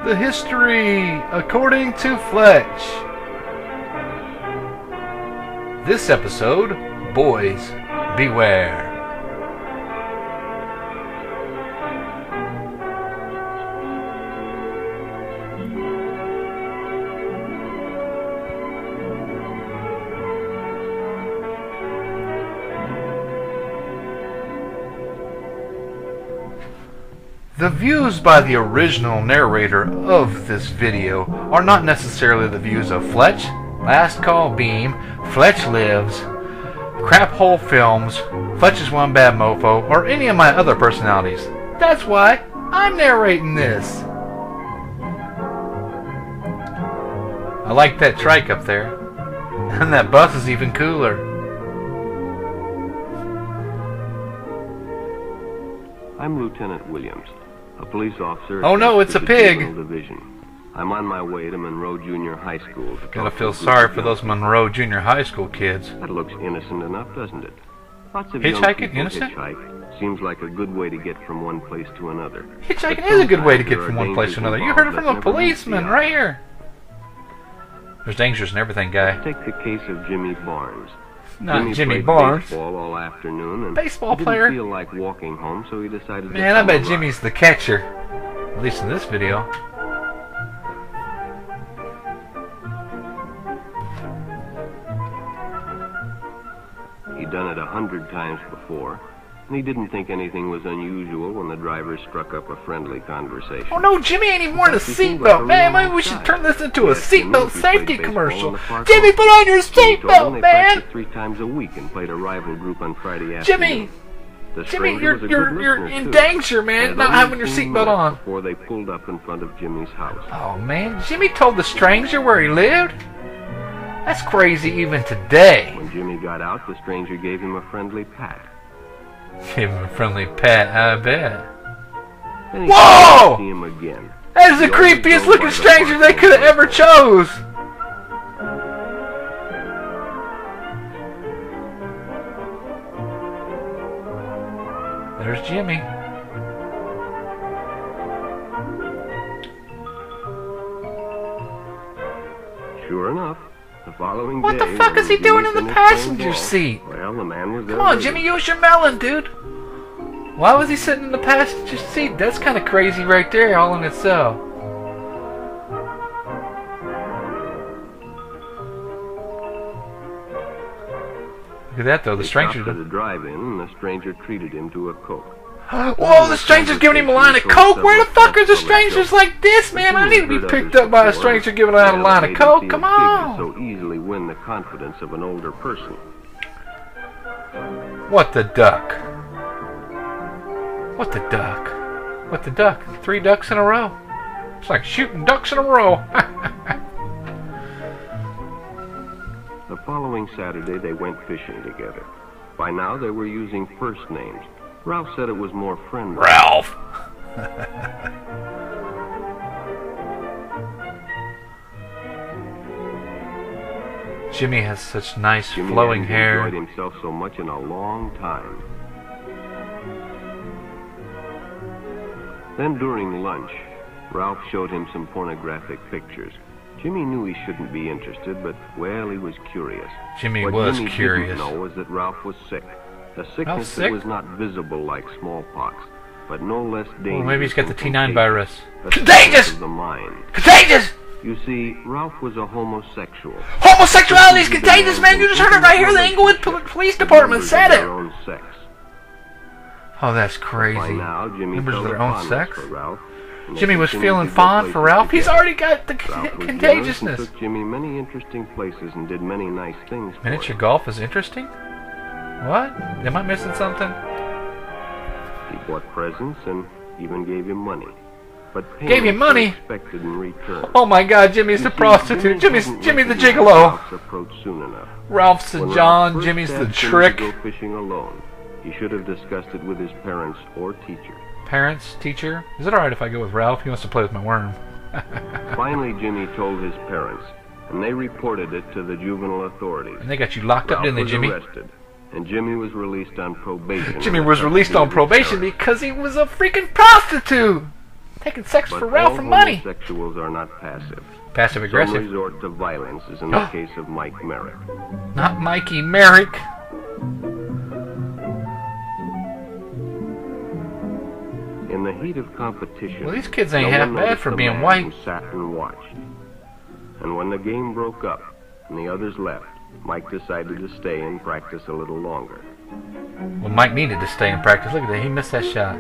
The history according to Fletch. This episode, boys, beware. The views by the original narrator of this video are not necessarily the views of Fletch, lastcallbeam, fletchlivz, craphole films, Fletch's One Bad Mofo, or any of my other personalities. That's why I'm narrating this. I like that trike up there, and that bus is even cooler. I'm Lieutenant Williams, a police officer. Oh no, it's a pig. Division. I'm on my way to Monroe Junior High School. Gotta feel sorry for those Monroe Junior High School kids. That looks innocent enough, doesn't it? Lots of Hitchhiking innocent? Hitchhike. Seems like a good way to get from one place to another. Hitchhiking is a good way to get from one place to another. You heard it from a policeman right here. There's dangers in everything, guy. Take the case of Jimmy Barnes. Not Jimmy Barnes. Baseball all afternoon and baseball player. Didn't feel like walking home, so he decided. Man, I bet Jimmy's the catcher. At least in this video. He'd done it 100 times before, and he didn't think anything was unusual when the driver struck up a friendly conversation. Oh no, Jimmy ain't even wearing a seatbelt, man. Maybe we should turn this into a seatbelt safety commercial. Jimmy, put on your seatbelt, man. 3 times a week and played a rival group on Friday Jimmy, afternoon. you're in danger, man, not having your seatbelt on. Before they pulled up in front of Jimmy's house. Oh man, Jimmy told the stranger where he lived? That's crazy even today. When Jimmy got out, the stranger gave him a friendly pat. Gave him a friendly pat, I bet. Then he Whoa! See him again. That is the creepiest looking stranger they could have ever chose. There's Jimmy. Sure enough, the following What day, the fuck is he doing in the passenger seat? Well, the man was Come on, Jimmy, use your melon, dude. Why was he sitting in the passenger seat? That's kind of crazy right there, all in itself. Look at that, though. The stranger. They stopped at a drive-in, and the stranger treated him to a Coke. Whoa, the stranger's giving him a line of Coke? Where the fuck are the strangers like this, man? I need to be picked up by a stranger giving out a line of Coke. Come on. So easily win the confidence of an older person. What the duck? What the duck? What the duck? 3 ducks in a row. It's like shooting ducks in a row. The following Saturday, they went fishing together. By now, they were using first names. Ralph said it was more friendly. Ralph! Jimmy has such nice flowing hair. Jimmy enjoyed himself so much in a long time. Then during lunch, Ralph showed him some pornographic pictures. Jimmy knew he shouldn't be interested, but, well, he was curious. Jimmy what was Jimmy curious. Didn't know was that Ralph was sick. A sickness that was not visible like smallpox, but no less dangerous. Well, maybe he's got the T9 virus. Contagious! Of the mind. Contagious! You see, Ralph was a homosexual. Homosexuality is contagious, man! You just heard it right here. The Inglewood Police Department said it. Own sex. Oh, that's crazy. By now, Jimmy Members of their own sex? Ralph, Jimmy was feeling fond for Ralph. He's already got the contagiousness. Took Jimmy many interesting places and did many nice things. Miniature golf is interesting? What? Am I missing something? He bought presents and even gave him money. But gave him money? Expected in return. Oh my God! Jimmy's the prostitute. Jimmy the gigolo. Soon enough. Ralph's the John. Jimmy's the trick. Go fishing alone. He should have discussed it with his parents or teacher. Parents, teacher. Is it alright if I go with Ralph? He wants to play with my worm. Finally, Jimmy told his parents, and they reported it to the juvenile authorities. And they got you locked up, didn't they, Jimmy? Arrested, and Jimmy was released on probation. Jimmy was released on probation because he was a freaking prostitute. taking sex But for Ralph all for money. homosexuals are not passive. Passive Some aggressive. resort to violence, as in the case of Mike Merrick. Not Mikey Merrick. In the heat of competition, Well, these kids ain't no half one bad noticed for the being man white. who sat and watched. And when the game broke up and the others left, Mike decided to stay and practice a little longer. Well, Mike needed to stay and practice. Look at that. He missed that shot.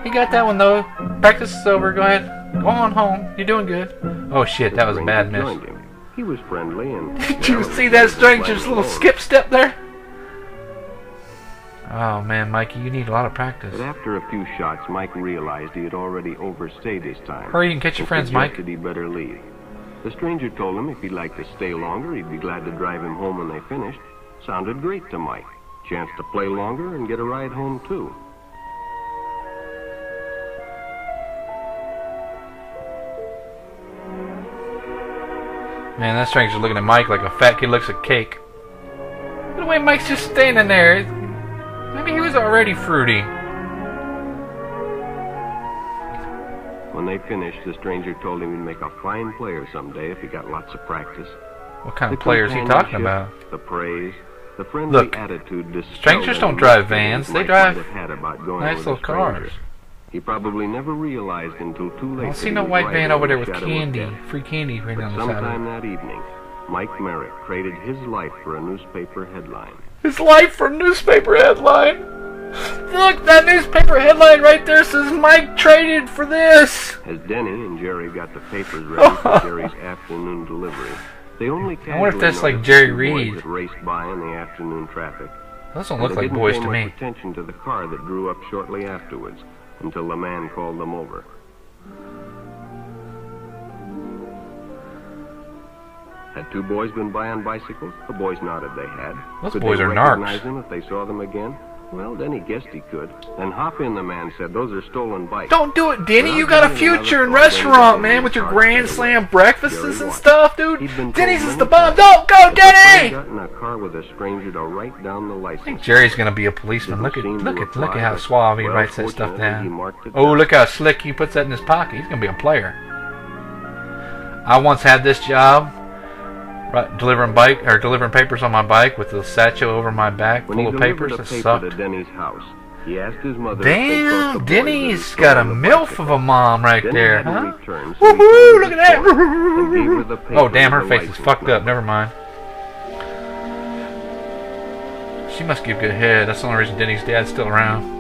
He got that one, though. Practice is over. Go ahead. Go on home. You're doing good. Oh, shit. That was a bad miss. Joined him. He was friendly and... Did you see that stranger's little skip step there? Oh, man, Mikey, you need a lot of practice. But after a few shots, Mike realized he had already overstayed his time. Hurry and catch your friends, Mike. He'd better leave. The stranger told him if he'd like to stay longer, he'd be glad to drive him home when they finished. Sounded great to Mike. Chance to play longer and get a ride home, too. Man, that stranger's looking at Mike like a fat kid looks at cake. Look at the way Mike's just standing there. Maybe he was already fruity. When they finished, the stranger told him he'd make a fine player someday if he got lots of practice. What kind of player is he talking about? The praise, the friendly Look, attitude. strangers don't drive vans. They drive nice little cars. He probably never realized until too late. I don't see no white van over there with candy, free candy right on the side. Sometime that evening, Mike Merrick traded his life for a newspaper headline. His life for a newspaper headline? Look, that newspaper headline right there says Mike traded for this. As Denny and Jerry got the papers ready for Jerry's afternoon delivery, they only I wonder if that's like Jerry Reed. that raced by in the afternoon traffic. Those don't look like boys to me. They didn't pay much attention to the car that drew up shortly afterwards, until the man called them over. Had two boys been by on bicycles? The boys nodded they had. Those Could boys they are recognize narcs. them if they saw them again? Well, Denny guessed he could. Then hop in, the man said. Those are stolen bikes. Don't do it, Denny. You got a future in restaurant, man, with your Grand Slam breakfasts and stuff, dude. Denny's is the bomb. Don't go, Denny! Got in a car with a stranger to write down the license. I think Jerry's gonna be a policeman. Look at how suave he writes that stuff down. Oh, look how slick he puts that in his pocket. He's gonna be a player. I once had this job, delivering papers on my bike with the satchel over my back full of papers. That sucked. To Denny's house, he asked his mother. Damn, Denny's got a MILF of a mom right there, huh? Returned, so Woohoo! Look at that! and gave her the Oh, damn, her papers face and is license fucked up. number. Never mind. She must give good head. That's the only reason Denny's dad's still around.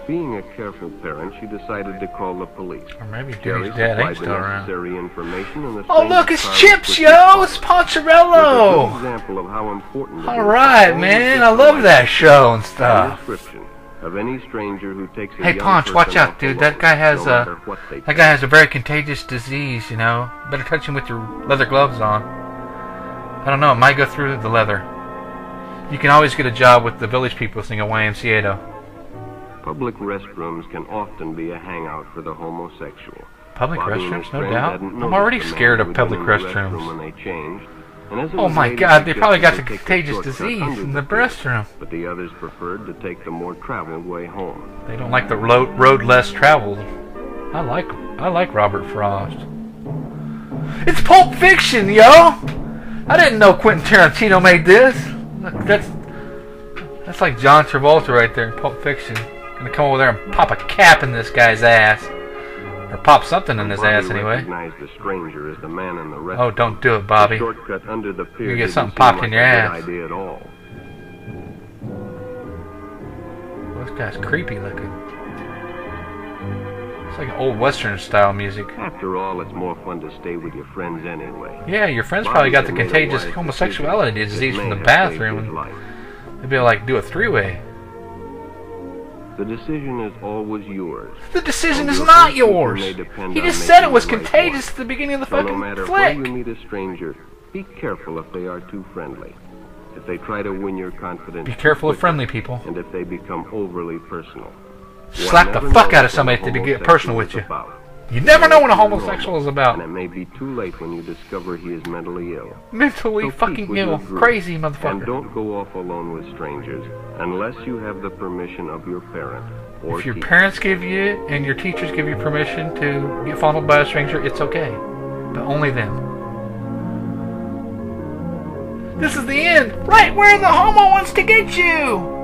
Being a careful parent, she decided to call the police. Or maybe Jerry Denny's dad ain't supplied the still around. necessary information, and the Oh, look, it's stranger's car Chips, was yo! It's With a Poncherello! good example of how important it is Alright, to man. always I love get that the show and right stuff. description of any stranger who takes a Hey, young Ponch, watch person out, off dude. alone, That guy has no matter what they that guy has a very contagious disease, you know. Better touch him with your leather gloves on. I don't know, it might go through the leather. You can always get a job with the village people singing YMCA, though. Public restrooms can often be a hangout for the homosexual. Public Bobby and his restrooms, no friends doubt. hadn't I'm noticed already the man scared of who'd public been in the restroom restrooms. when they changed. And as it Oh was my late, God, they he probably got the suggested they take contagious shortcut disease under in the pier, restroom. But the others preferred to take the more traveled way home. They don't like the road less traveled. I like Robert Frost. It's Pulp Fiction, yo! I didn't know Quentin Tarantino made this. Look, that's like John Travolta right there in Pulp Fiction. Gonna come over there and pop a cap in this guy's ass. Or pop something in his Bobby ass anyway. recognized the stranger as the man in the restroom. Oh, don't do it, Bobby. The shortcut under the pier You get didn't something seem popped like in your a good ass. idea at all. Well, this guy's creepy looking. It's like old Western style music. After all, it's more fun to stay with your friends anyway. Yeah, your friends probably got the contagious homosexuality disease from the bathroom. Maybe I'll like do a three-way. The decision is always yours. The decision is not yours. He just said it was contagious at the beginning of the So no fucking matter where you flick. meet a stranger, be careful if they are too friendly. If they try to win your confidence. Be careful of friendly people. And if they become overly personal. Slap the fuck out of somebody if they get personal with you. You never know what a homosexual is And about. it may be too late when you discover he is mentally ill. Mentally So keep fucking with your ill. group. Crazy And motherfucker. don't go off alone with strangers unless you have the permission of your parent or If your teeth. parents give you and your teachers give you permission to get fondled by a stranger, it's okay. But only them. This is the end! Right where the homo wants to get you!